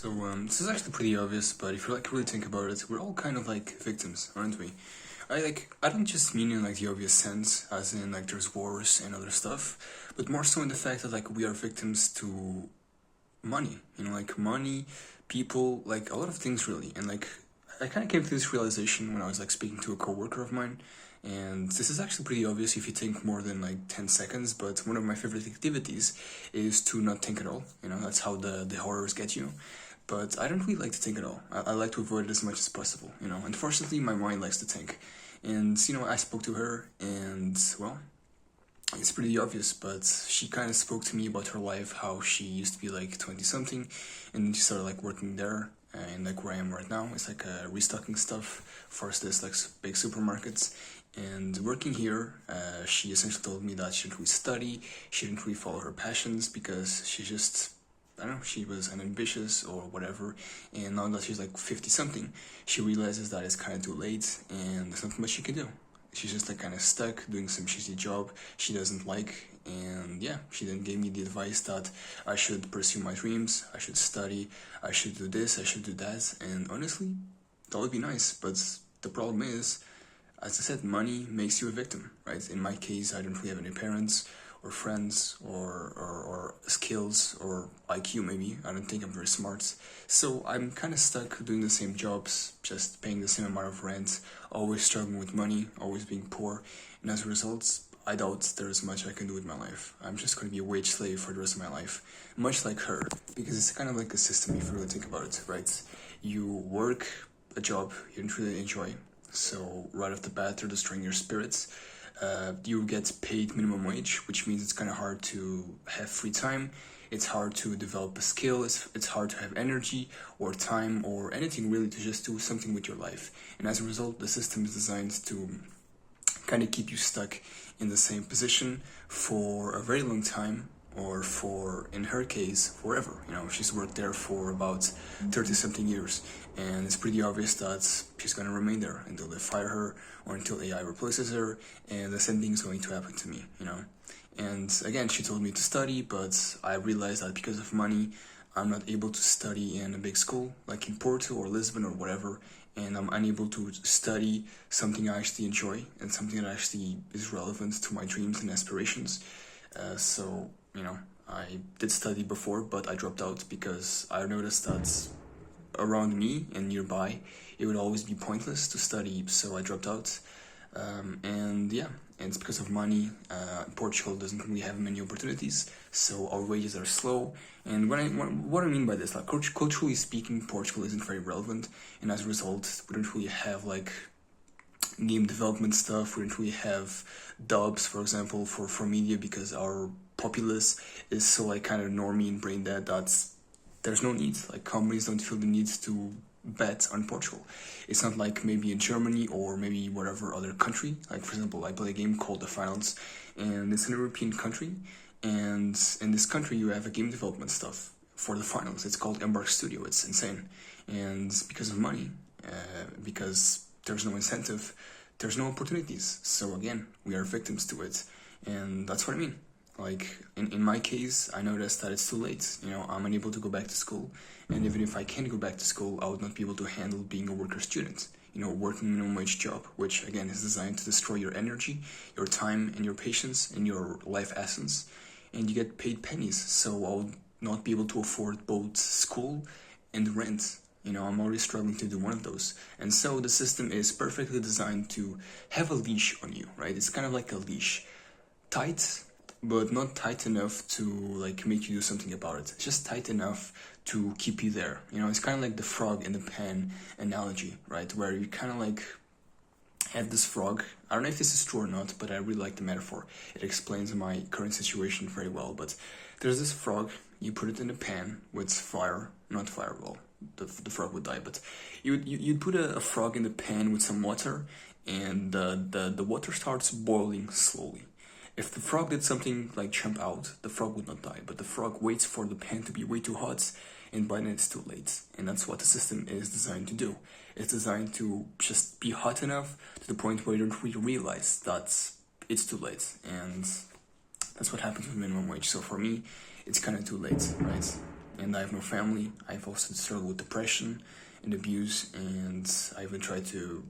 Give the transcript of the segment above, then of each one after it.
This is actually pretty obvious, but if you really think about it, we're all kind of like victims, aren't we? I don't just mean in like the obvious sense, as in like there's wars and other stuff, but more so in the fact that like we are victims to money, like money, people, like a lot of things really. And like I kind of came to this realization when I was like speaking to a coworker of mine, and this is actually pretty obvious if you think more than like 10 seconds, but one of my favorite activities is to not think at all. That's how the horrors get you. But I don't really like to think at all. I like to avoid it as much as possible. Unfortunately, my mind likes to think. And, I spoke to her, and, well, it's pretty obvious, but she kind of spoke to me about her life, how she used to be like 20 something, and then she started like working there, and like where I am right now, it's like restocking stuff for this like big supermarkets. And working here, she essentially told me that she didn't really study, she didn't really follow her passions because she just, I don't know, she was unambitious or whatever. And now that she's like 50 something, she realizes that it's kind of too late and there's nothing much she can do. She's just like kind of stuck doing some shitty job she doesn't like. And yeah, she then gave me the advice that I should pursue my dreams, I should study, I should do this, I should do that. And honestly, that would be nice, but the problem is, as I said, money makes you a victim, right? In my case, I don't really have any parents or friends or skills or IQ maybe. I don't think I'm very smart. So I'm kind of stuck doing the same jobs, just paying the same amount of rent, always struggling with money, always being poor. And as a result, I doubt there's much I can do with my life. I'm just going to be a wage slave for the rest of my life, much like her, because it's kind of like a system if you really think about it, right? You work a job you don't really enjoy, so right off the bat they're destroying your spirits. You get paid minimum wage, which means it's kind of hard to have free time. It's hard to develop a skill. It's hard to have energy or time or anything really to just do something with your life. And as a result, the system is designed to kind of keep you stuck in the same position for a very long time, or for, in her case, forever. She's worked there for about 30 something years, and it's pretty obvious that she's gonna remain there until they fire her or until AI replaces her, and the same thing is going to happen to me. And again, she told me to study, but I realized that because of money, I'm not able to study in a big school like in Porto or Lisbon or whatever, and I'm unable to study something I actually enjoy and something that actually is relevant to my dreams and aspirations. So, I did study before, but I dropped out because I noticed that around me and nearby, it would always be pointless to study, so I dropped out. And yeah, and it's because of money. Portugal doesn't really have many opportunities, so our wages are slow. And what I mean by this, like culturally speaking, Portugal isn't very relevant, and as a result, we don't really have like game development stuff. We don't really have dubs, for example, for media, because our populace is so like kind of normie and brain dead that there's no need. Like companies don't feel the need to bet on Portugal. It's not like maybe in Germany or maybe whatever other country. Like for example, I play a game called The Finals, and it's an European country, and in this country you have a game development stuff for the finals. It's called Embark Studio. It's insane, and because of money, because there's no incentive, there's no opportunities. So again, we are victims to it, and that's what I mean. Like, in my case, I noticed that it's too late. I'm unable to go back to school, and even if I can go back to school, I would not be able to handle being a worker student. Working minimum wage job, which again is designed to destroy your energy, your time, and your patience, and your life essence, and you get paid pennies, so I would not be able to afford both school and rent. I'm already struggling to do one of those. And so the system is perfectly designed to have a leash on you, right? It's kind of like a leash. Tight, but not tight enough to like make you do something about it. It's just tight enough to keep you there. It's kind of like the frog in the pan analogy, right? Where you kind of like have this frog. I don't know if this is true or not, but I really like the metaphor. It explains my current situation very well. But there's this frog, you put it in a pan with fire, not fire, well, the frog would die, but you'd put a frog in the pan with some water, and the water starts boiling slowly. If the frog did something like jump out, the frog would not die, but the frog waits for the pan to be way too hot, and by then it's too late. And that's what the system is designed to do. It's designed to just be hot enough to the point where you don't really realize that it's too late. And that's what happens with minimum wage. So for me, it's kind of too late, right? and I have no family. I've also struggled with depression and abuse, and I even tried to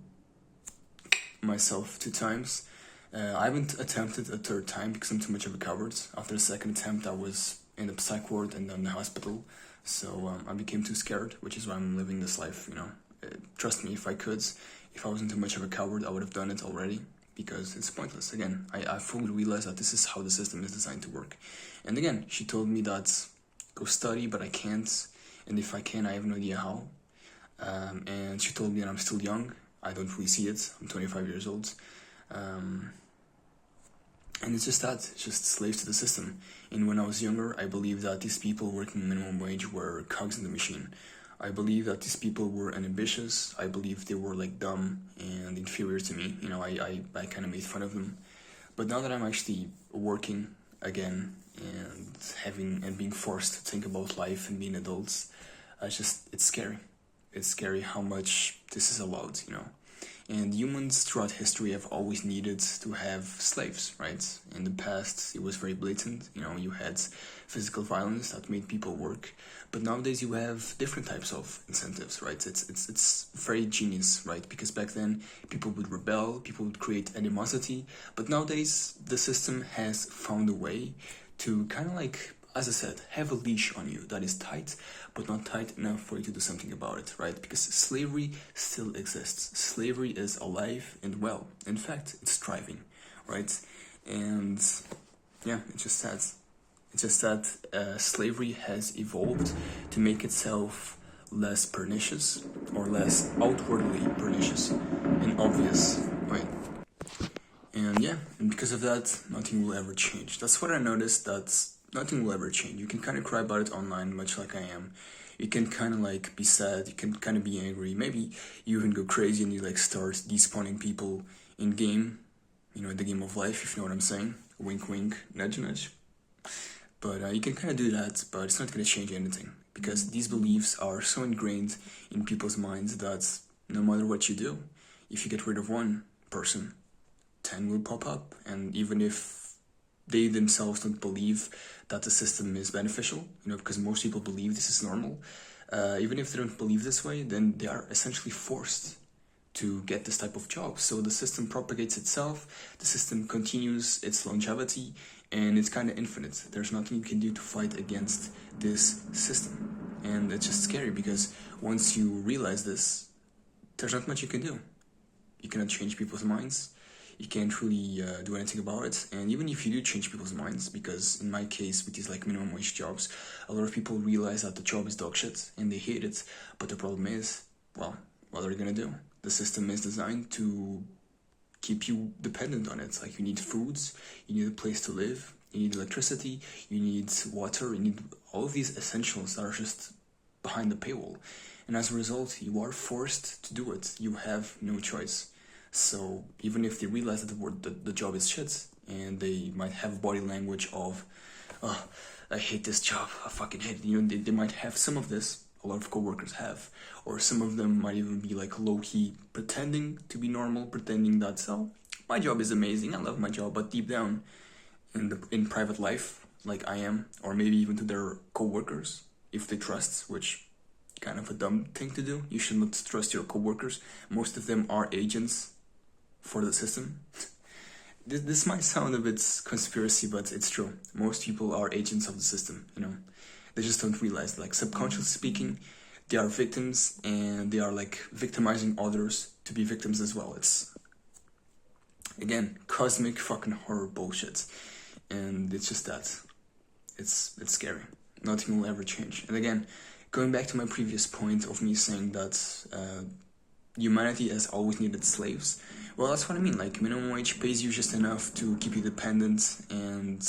myself 2 times. I haven't attempted a third time because I'm too much of a coward. After the second attempt, I was in the psych ward and then the hospital, so I became too scared, which is why I'm living this life, Trust me, if I wasn't too much of a coward, I would have done it already, because it's pointless. Again, I fully realized that this is how the system is designed to work. And again, she told me that, go study, but I can't, and if I can, I have no idea how. And she told me that I'm still young. I don't really see it. I'm 25 years old. And it's just that, it's just slaves to the system. And when I was younger, I believed that these people working minimum wage were cogs in the machine. I believe that these people were unambitious. I believe they were like dumb and inferior to me. I kind of made fun of them. But now that I'm actually working again and being forced to think about life and being adults, it's scary. It's scary how much this is allowed, And humans throughout history have always needed to have slaves, right? In the past, it was very blatant. You had physical violence that made people work. But nowadays, you have different types of incentives, right? It's very genius, right? Because back then, people would rebel, people would create animosity. But nowadays, the system has found a way to kind of like, as I said, have a leash on you that is tight, but not tight enough for you to do something about it, right? Because slavery still exists. Slavery is alive and well. In fact, it's thriving, right? And yeah, it's just sad. It's just that slavery has evolved to make itself less pernicious, or less outwardly pernicious, in obvious way. And yeah, and because of that, nothing will ever change. That's what I noticed, that nothing will ever change. You can kind of cry about it online, much like I am. You can kind of like be sad, you can kind of be angry. Maybe you even go crazy and you like start despawning people in game, the game of life, if you know what I'm saying. Wink, wink, nudge, nudge. But you can kind of do that, but it's not going to change anything. Because these beliefs are so ingrained in people's minds that no matter what you do, if you get rid of one person, 10 will pop up. And even if they themselves don't believe that the system is beneficial, because most people believe this is normal, even if they don't believe this way, then they are essentially forced to get this type of job. So the system propagates itself, the system continues its longevity, and it's kind of infinite. There's nothing you can do to fight against this system. And it's just scary, because once you realize this, there's not much you can do. You cannot change people's minds. You can't really do anything about it. And even if you do change people's minds, because in my case, with these like minimum wage jobs, a lot of people realize that the job is dog shit and they hate it. But the problem is, well, what are you gonna do? The system is designed to keep you dependent on it. Like, you need foods, you need a place to live, you need electricity, you need water, you need all of these essentials that are just behind the paywall. And as a result, you are forced to do it. You have no choice. So even if they realize that the job is shit, and they might have body language of, oh, I hate this job, I fucking hate it. They might have some of this. A lot of coworkers have, or some of them might even be like low-key pretending to be normal, pretending that, oh, my job is amazing, I love my job, but deep down in private life, like I am, or maybe even to their coworkers, if they trust, which kind of a dumb thing to do. You should not trust your coworkers. Most of them are agents for the system. This might sound a bit conspiracy, but it's true. Most people are agents of the system, They just don't realize, like, subconsciously speaking, they are victims, and they are like victimizing others to be victims as well. It's, again, cosmic fucking horror bullshit. And it's just that. It's scary. Nothing will ever change. And again, going back to my previous point of me saying that humanity has always needed slaves, well, that's what I mean. Like, minimum wage pays you just enough to keep you dependent, and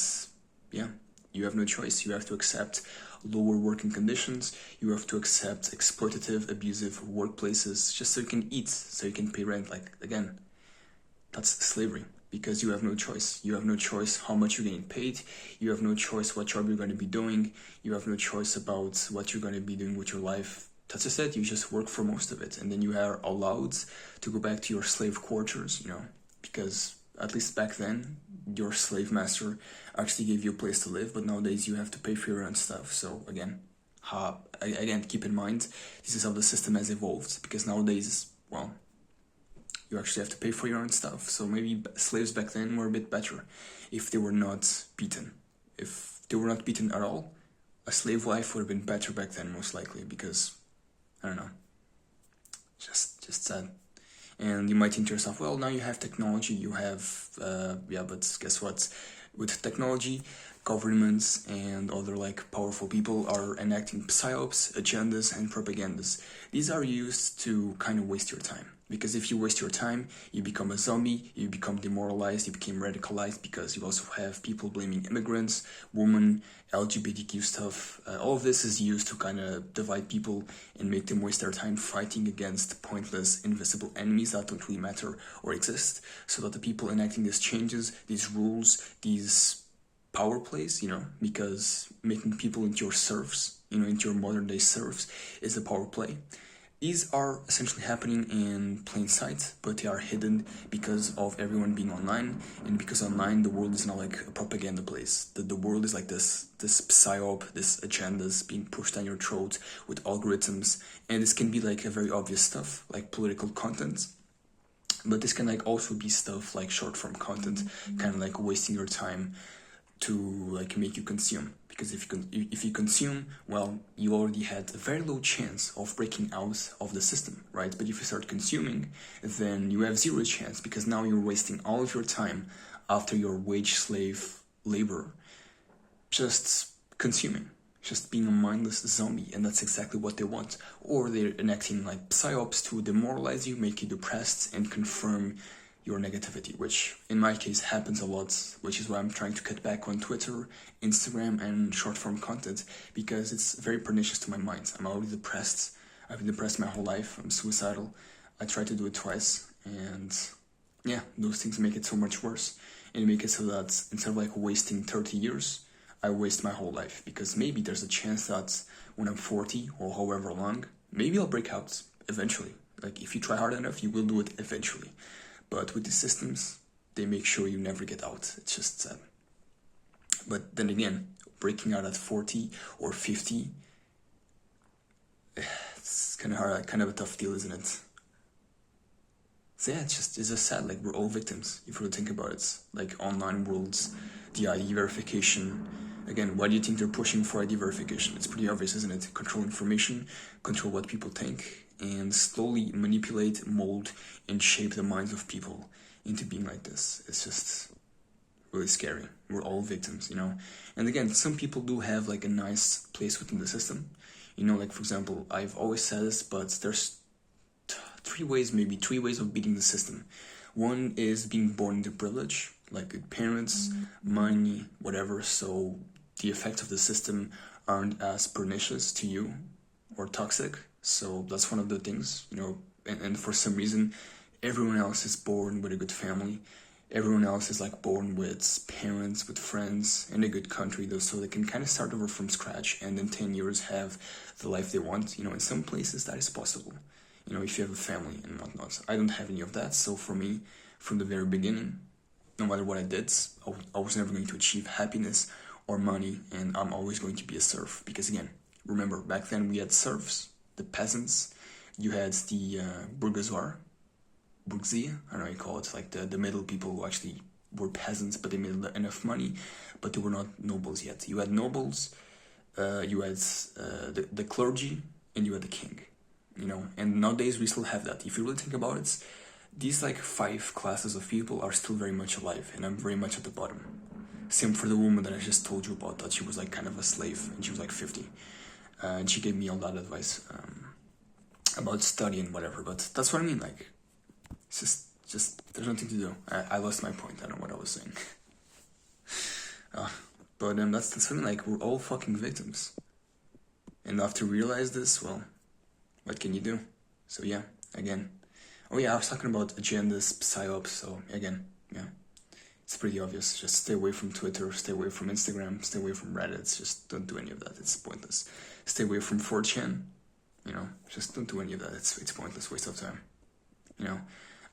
yeah, you have no choice. You have to accept lower working conditions, you have to accept exploitative, abusive workplaces just so you can eat, so you can pay rent. Like, again, that's slavery, because you have no choice. You have no choice how much you're getting paid, you have no choice what job you're going to be doing, you have no choice about what you're going to be doing with your life. That's just it. You just work for most of it, and then you are allowed to go back to your slave quarters, because at least back then, your slave master actually gave you a place to live, but nowadays you have to pay for your own stuff. So again, Again, keep in mind, this is how the system has evolved, because nowadays, well, you actually have to pay for your own stuff. So maybe slaves back then were a bit better if they were not beaten. If they were not beaten at all, a slave life would have been better back then, most likely, because, I don't know, just sad. And you might think to yourself, well, now you have technology, you have, yeah, but guess what? With technology, governments and other like powerful people are enacting psyops, agendas, and propagandas. These are used to kind of waste your time. Because if you waste your time, you become a zombie, you become demoralized, you become radicalized, because you also have people blaming immigrants, women, LGBTQ stuff. All of this is used to kind of divide people and make them waste their time fighting against pointless, invisible enemies that don't really matter or exist, so that the people enacting these changes, these rules, these power plays, because making people into your serfs, into your modern day serfs, is a power play. These are essentially happening in plain sight, but they are hidden because of everyone being online, and because online the world is not like a propaganda place. The world is like this psyop, this agendas being pushed down your throat with algorithms, and this can be like a very obvious stuff, like political content. But this can like also be stuff like short form content, kind of like wasting your time to like make you consume. Because if you consume, well, you already had a very low chance of breaking out of the system, right? But if you start consuming, then you have zero chance, because now you're wasting all of your time after your wage slave labor just consuming, just being a mindless zombie. And that's exactly what they want. Or they're enacting like psyops to demoralize you, make you depressed, and confirm your negativity, which in my case happens a lot, which is why I'm trying to cut back on Twitter, Instagram, and short form content, because it's very pernicious to my mind. I'm already depressed. I've been depressed my whole life. I'm suicidal. I tried to do it twice, and yeah, those things make it so much worse, and make it so that instead of like wasting 30 years, I waste my whole life, because maybe there's a chance that when I'm 40 or however long, maybe I'll break out eventually. Like, if you try hard enough, you will do it eventually. But with these systems, they make sure you never get out. It's just sad. But then again, breaking out at 40 or 50, it's kind of hard, kind of a tough deal, isn't it? So yeah, it's just sad. Like, we're all victims, if you really think about it. Like, online worlds, the ID verification. Again, why do you think they're pushing for ID verification? It's pretty obvious, isn't it? Control information, control what people think, and slowly manipulate, mold, and shape the minds of people into being like this. It's just really scary. We're all victims, And again, some people do have like a nice place within the system. Like, for example, I've always said this, but there's three ways of beating the system. One is being born into privilege, like good parents, money, whatever, so the effects of the system aren't as pernicious to you or toxic. So that's one of the things, and for some reason, everyone else is born with a good family. Everyone else is like born with parents, with friends, in a good country, though, so they can kind of start over from scratch and in 10 years have the life they want. In some places that is possible, if you have a family and whatnot. I don't have any of that, so for me, from the very beginning, no matter what I did, I was never going to achieve happiness or money, and I'm always going to be a serf. Because again, remember, back then we had serfs, the peasants, you had the bourgeoisie, I don't know how you call it, like the middle people who actually were peasants, but they made enough money, but they were not nobles yet. You had nobles, you had the clergy, and you had the king, and nowadays we still have that. If you really think about it, these like 5 classes of people are still very much alive, and I'm very much at the bottom. Same for the woman that I just told you about, that she was like kind of a slave, and she was like 50. And she gave me all that advice about study and whatever, but that's what I mean, like, it's just there's nothing to do. I lost my point, I don't know what I was saying. But that's something, like, we're all fucking victims. And after you realize this, well, what can you do? So yeah, again. Oh yeah, I was talking about agendas, psyops, so again, yeah. It's pretty obvious. Just stay away from Twitter, stay away from Instagram, stay away from Reddit. Just don't do any of that. It's pointless. Stay away from 4chan. Just don't do any of that. It's pointless, waste of time.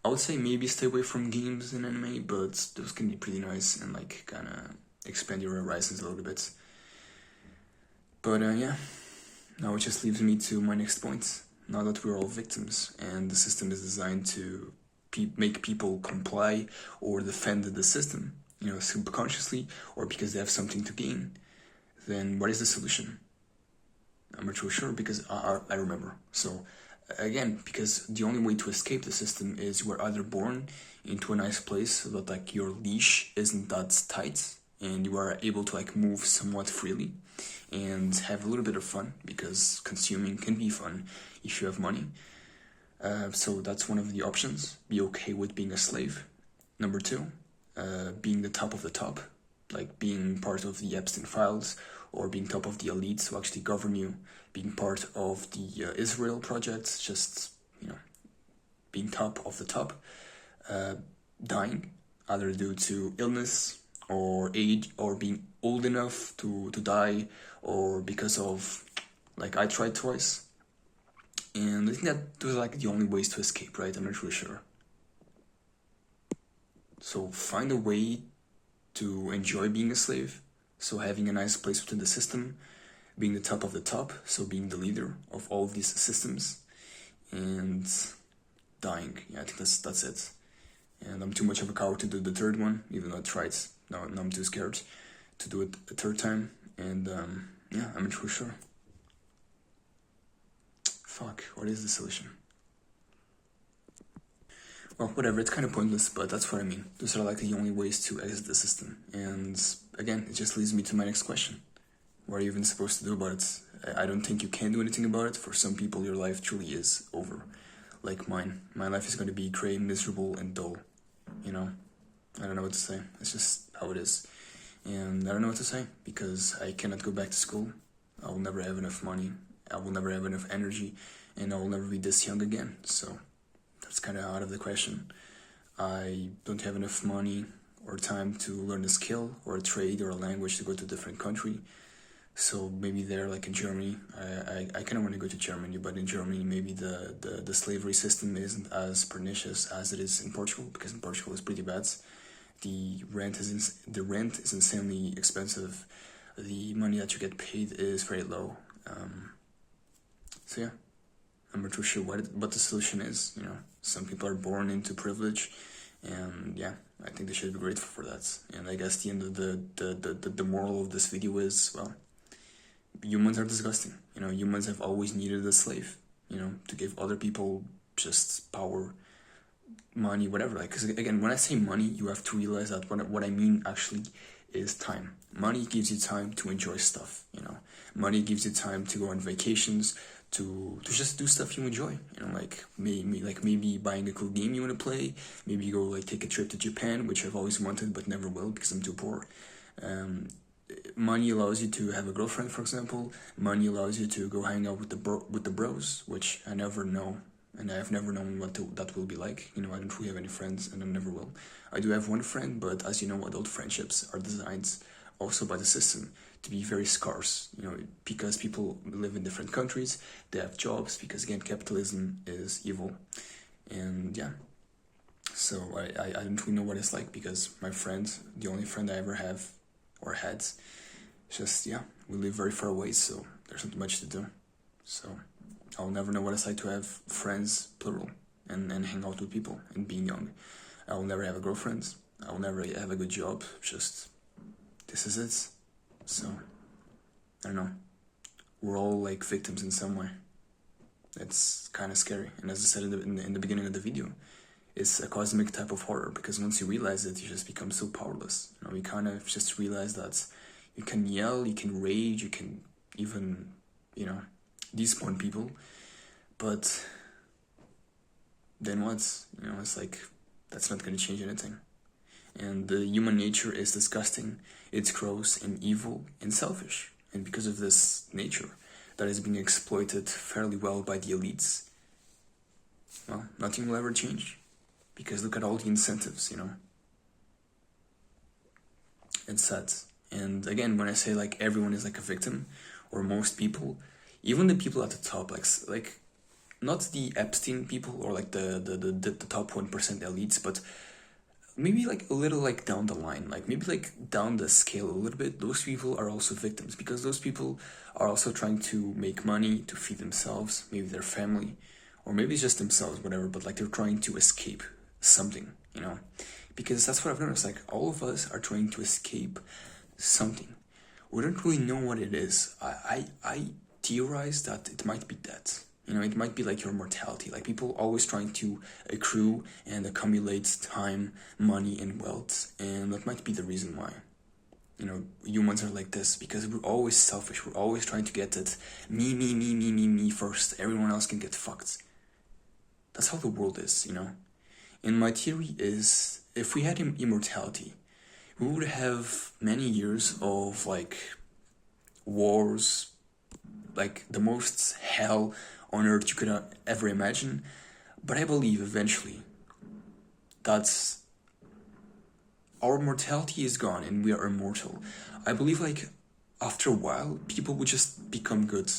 I would say maybe stay away from games and anime, but those can be pretty nice and like kind of expand your horizons a little bit. But yeah, Now it just leaves me to my next point. Now that we're all victims and the system is designed to make people comply or defend the system, subconsciously or because they have something to gain, then what is the solution? I'm not too sure because I remember. So again, because the only way to escape the system is you are either born into a nice place so that like your leash isn't that tight and you are able to like move somewhat freely and have a little bit of fun, because consuming can be fun if you have money. So that's one of the options. Be okay with being a slave. Number two, being the top of the top, like being part of the Epstein files or being top of the elites who actually govern you, being part of the Israel project, just, being top of the top. Dying, either due to illness or age, or being old enough to die, or because of, like, I tried twice. And I think that those are like the only ways to escape, right? I'm not really sure. So find a way to enjoy being a slave. So having a nice place within the system, being the top of the top, so being the leader of all of these systems, and dying. Yeah, I think that's it. And I'm too much of a coward to do the third one, even though I tried. Now I'm too scared to do it a third time. And yeah, I'm not really sure. Fuck, what is the solution? Well, whatever, it's kind of pointless, but that's what I mean. Those are like the only ways to exit the system. And again, it just leads me to my next question. What are you even supposed to do about it? I don't think you can do anything about it. For some people, your life truly is over. Like mine. My life is going to be grey, miserable, and dull. I don't know what to say. It's just how it is. And I don't know what to say, because I cannot go back to school. I will never have enough money. I will never have enough energy. And I will never be this young again. So that's kind of out of the question. I don't have enough money or time to learn a skill or a trade or a language to go to a different country. So maybe there, like in Germany, I kind of want to go to Germany, but in Germany maybe the slavery system isn't as pernicious as it is in Portugal, because in Portugal it's pretty bad. The rent is insanely expensive. The money that you get paid is very low. So yeah, I'm not too sure what the solution is. Some people are born into privilege, and yeah, I think they should be grateful for that. And I guess the end of the moral of this video is, well, humans are disgusting. Humans have always needed a slave, to give other people just power, money, whatever. Like, because again, when I say money, you have to realize that what I mean actually is time. Money gives you time to enjoy stuff. Money gives you time to go on vacations, to just do stuff you enjoy. Like maybe buying a cool game you want to play. Maybe you go like take a trip to Japan, which I've always wanted but never will because I'm too poor. Money allows you to have a girlfriend, for example. Money allows you to go hang out with the bros, which I never know, and I've never known what that will be like. I don't really have any friends, and I never will. I do have one friend, but as you know, adult friendships are designed also by the system to be very scarce. Because people live in different countries, they have jobs. Because again, capitalism is evil, and yeah. So I don't really know what it's like, because my friend, the only friend I ever have or had, just, yeah, we live very far away, so there's not much to do. So I'll never know what it's like to have friends, plural, and hang out with people and being young. I will never have a girlfriend. I will never have a good job. Just, this is it. So, I don't know. We're all like victims in some way. It's kind of scary. And as I said in the beginning of the video, it's a cosmic type of horror, because once you realize it, you just become so powerless. You kind of just realize that you can yell, you can rage, you can even, despawn people, but then what? It's like, that's not going to change anything. And the human nature is disgusting, it's gross and evil and selfish. And because of this nature that is being exploited fairly well by the elites, well, nothing will ever change. Because look at all the incentives, It's sad. And again, when I say like everyone is like a victim, or most people, even the people at the top, like not the Epstein people or like the top 1% elites, but maybe like a little like down the line, like maybe like down the scale a little bit, those people are also victims, because those people are also trying to make money to feed themselves, maybe their family, or maybe it's just themselves, whatever, but like they're trying to escape something, you know? Because that's what I've noticed, like all of us are trying to escape something. We don't really know what it is. I theorize that it might be death. You know, it might be like your mortality. Like people always trying to accrue and accumulate time, money, and wealth, and that might be the reason why. You know, humans are like this because we're always selfish. We're always trying to get it me first. Everyone else can get fucked. That's how the world is, you know. And my theory is, if we had immortality, we would have many years of like wars, like the most hell on earth you could ever imagine. But I believe eventually that our mortality is gone and we are immortal. I believe like after a while people would just become good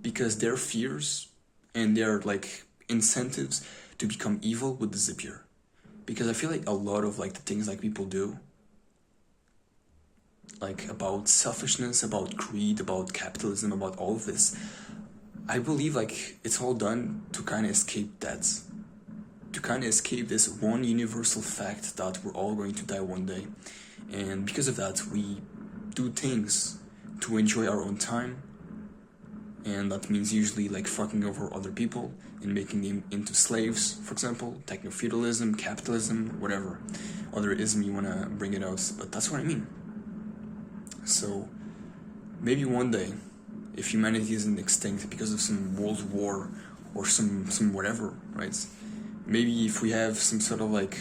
because their fears and their like incentives to become evil would disappear. Because I feel like a lot of like the things like people do, like about selfishness, about greed, about capitalism, about all of this, I believe like it's all done to kind of escape that, to kind of escape this one universal fact that we're all going to die one day. And because of that, we do things to enjoy our own time, and that means usually like fucking over other people and making them into slaves, for example, techno-feudalism, capitalism, whatever other ism you want to bring it out, but that's what I mean. So maybe one day, if humanity isn't extinct because of some world war or some whatever, right? Maybe if we have some sort of like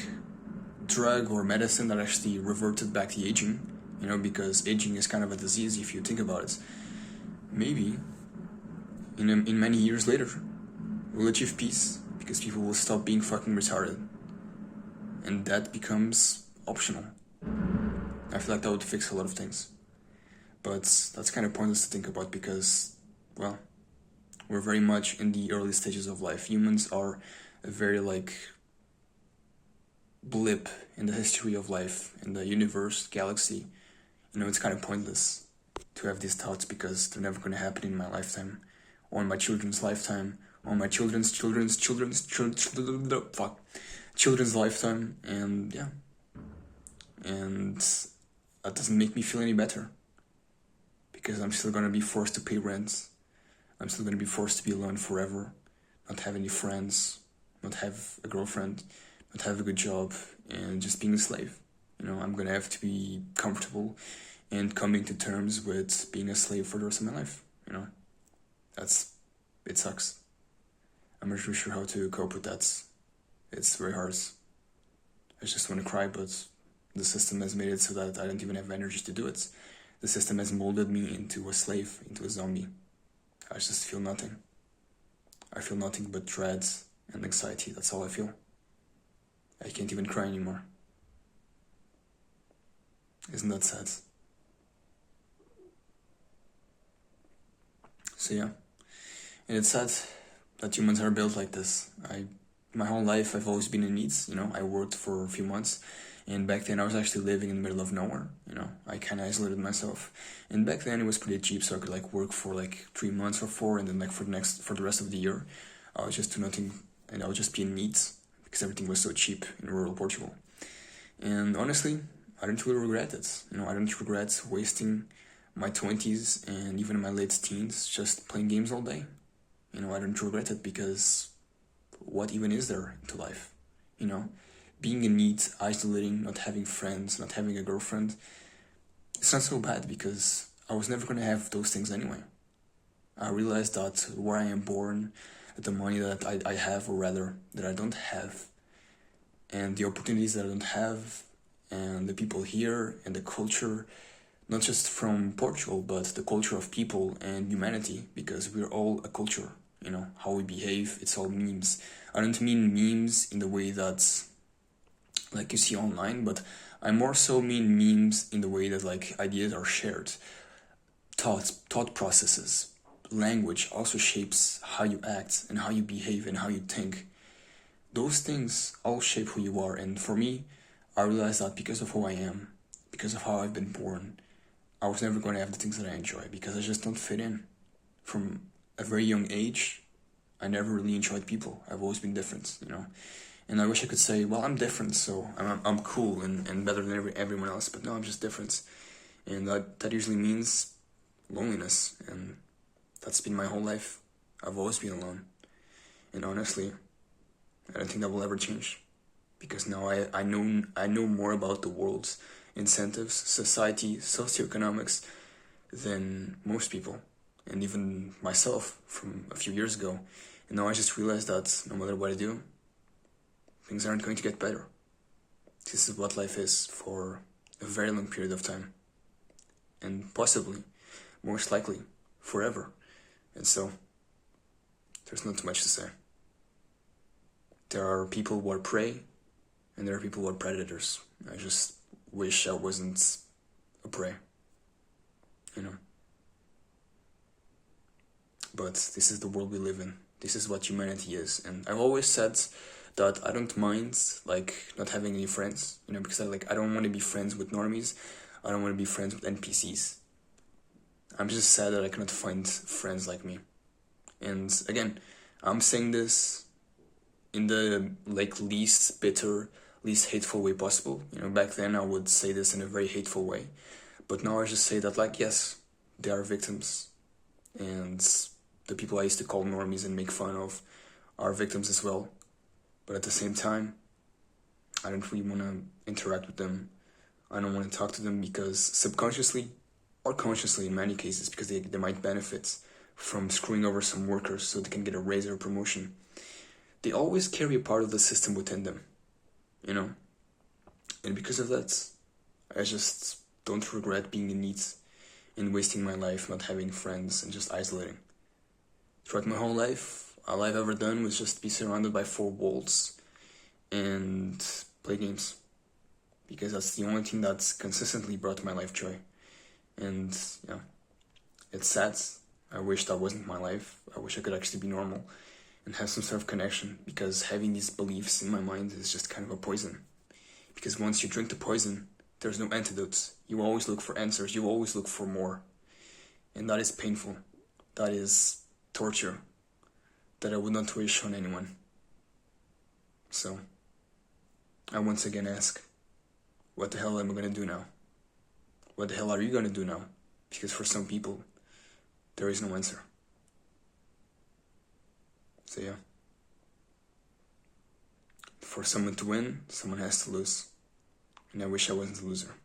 drug or medicine that actually reverted back to aging, you know, because aging is kind of a disease if you think about it. Maybe in many years later, we'll achieve peace because people will stop being fucking retarded, and that becomes optional. I feel like that would fix a lot of things. But that's kind of pointless to think about because, well, we're very much in the early stages of life. Humans are a very, like, blip in the history of life, in the universe, galaxy. You know, it's kind of pointless to have these thoughts because they're never going to happen in my lifetime, or in my children's lifetime, or my children's lifetime, and yeah. And that doesn't make me feel any better. Because I'm still gonna be forced to pay rent. I'm still gonna be forced to be alone forever, not have any friends, not have a girlfriend, not have a good job, and just being a slave. You know, I'm gonna have to be comfortable and coming to terms with being a slave for the rest of my life. You know, it sucks. I'm not really sure how to cope with that. It's very hard. I just want to cry, but the system has made it so that I don't even have energy to do it. The system has molded me into a slave, into a zombie. I just feel nothing. I feel nothing but dread and anxiety. That's all I feel. I can't even cry anymore. Isn't that sad? So yeah. And it's sad that humans are built like this. My whole life I've always been in needs, you know. I worked for a few months. And back then I was actually living in the middle of nowhere, you know, I kind of isolated myself. And back then it was pretty cheap, so I could like work for like 3 months or 4, and then like for the rest of the year, I would just do nothing, and I would just be in neat, because everything was so cheap in rural Portugal. And honestly, I don't really regret it, you know, I don't regret wasting my 20s and even my late teens just playing games all day. You know, I don't regret it because what even is there to life, you know? Being in need, isolating, not having friends, not having a girlfriend, it's not so bad because I was never going to have those things anyway. I realized that where I am born, the money that I have, or rather, that I don't have, and the opportunities that I don't have, and the people here, and the culture, not just from Portugal, but the culture of people and humanity, because we're all a culture, you know, how we behave, it's all memes. I don't mean memes in the way that like you see online, but I more so mean memes in the way that like ideas are shared. Thought processes, language also shapes how you act and how you behave and how you think. Those things all shape who you are, and for me, I realized that because of who I am, because of how I've been born, I was never going to have the things that I enjoy because I just don't fit in. From a very young age, I never really enjoyed people. I've always been different, you know. And I wish I could say, well, I'm different, so I'm cool and better than everyone else. But no, I'm just different. And that usually means loneliness. And that's been my whole life. I've always been alone. And honestly, I don't think that will ever change. Because now I know more about the world's incentives, society, socioeconomics than most people, and even myself from a few years ago. And now I just realized that no matter what I do, things aren't going to get better. This is what life is for a very long period of time, and possibly, most likely, forever. And so, there's not too much to say. There are people who are prey, and there are people who are predators. I just wish I wasn't a prey, you know. But this is the world we live in. This is what humanity is. And I've always said that I don't mind, like, not having any friends, you know, because I don't want to be friends with normies. I don't want to be friends with NPCs. I'm just sad that I cannot find friends like me. And again, I'm saying this in the, like, least bitter, least hateful way possible. You know, back then I would say this in a very hateful way. But now I just say that, like, yes, they are victims. And the people I used to call normies and make fun of are victims as well. But at the same time, I don't really want to interact with them. I don't want to talk to them because subconsciously, or consciously in many cases, because they might benefit from screwing over some workers so they can get a raise or a promotion. They always carry a part of the system within them, you know? And because of that, I just don't regret being in neet and wasting my life not having friends and just isolating. Throughout my whole life, all I've ever done was just be surrounded by four walls and play games. Because that's the only thing that's consistently brought my life joy. And, yeah, it's sad. I wish that wasn't my life. I wish I could actually be normal and have some sort of connection, because having these beliefs in my mind is just kind of a poison. Because once you drink the poison, there's no antidotes. You always look for answers. You always look for more. And that is painful. That is torture that I would not wish on anyone. So, I once again ask, what the hell am I going to do now? What the hell are you going to do now? Because for some people, there is no answer. So yeah. For someone to win, someone has to lose. And I wish I wasn't a loser.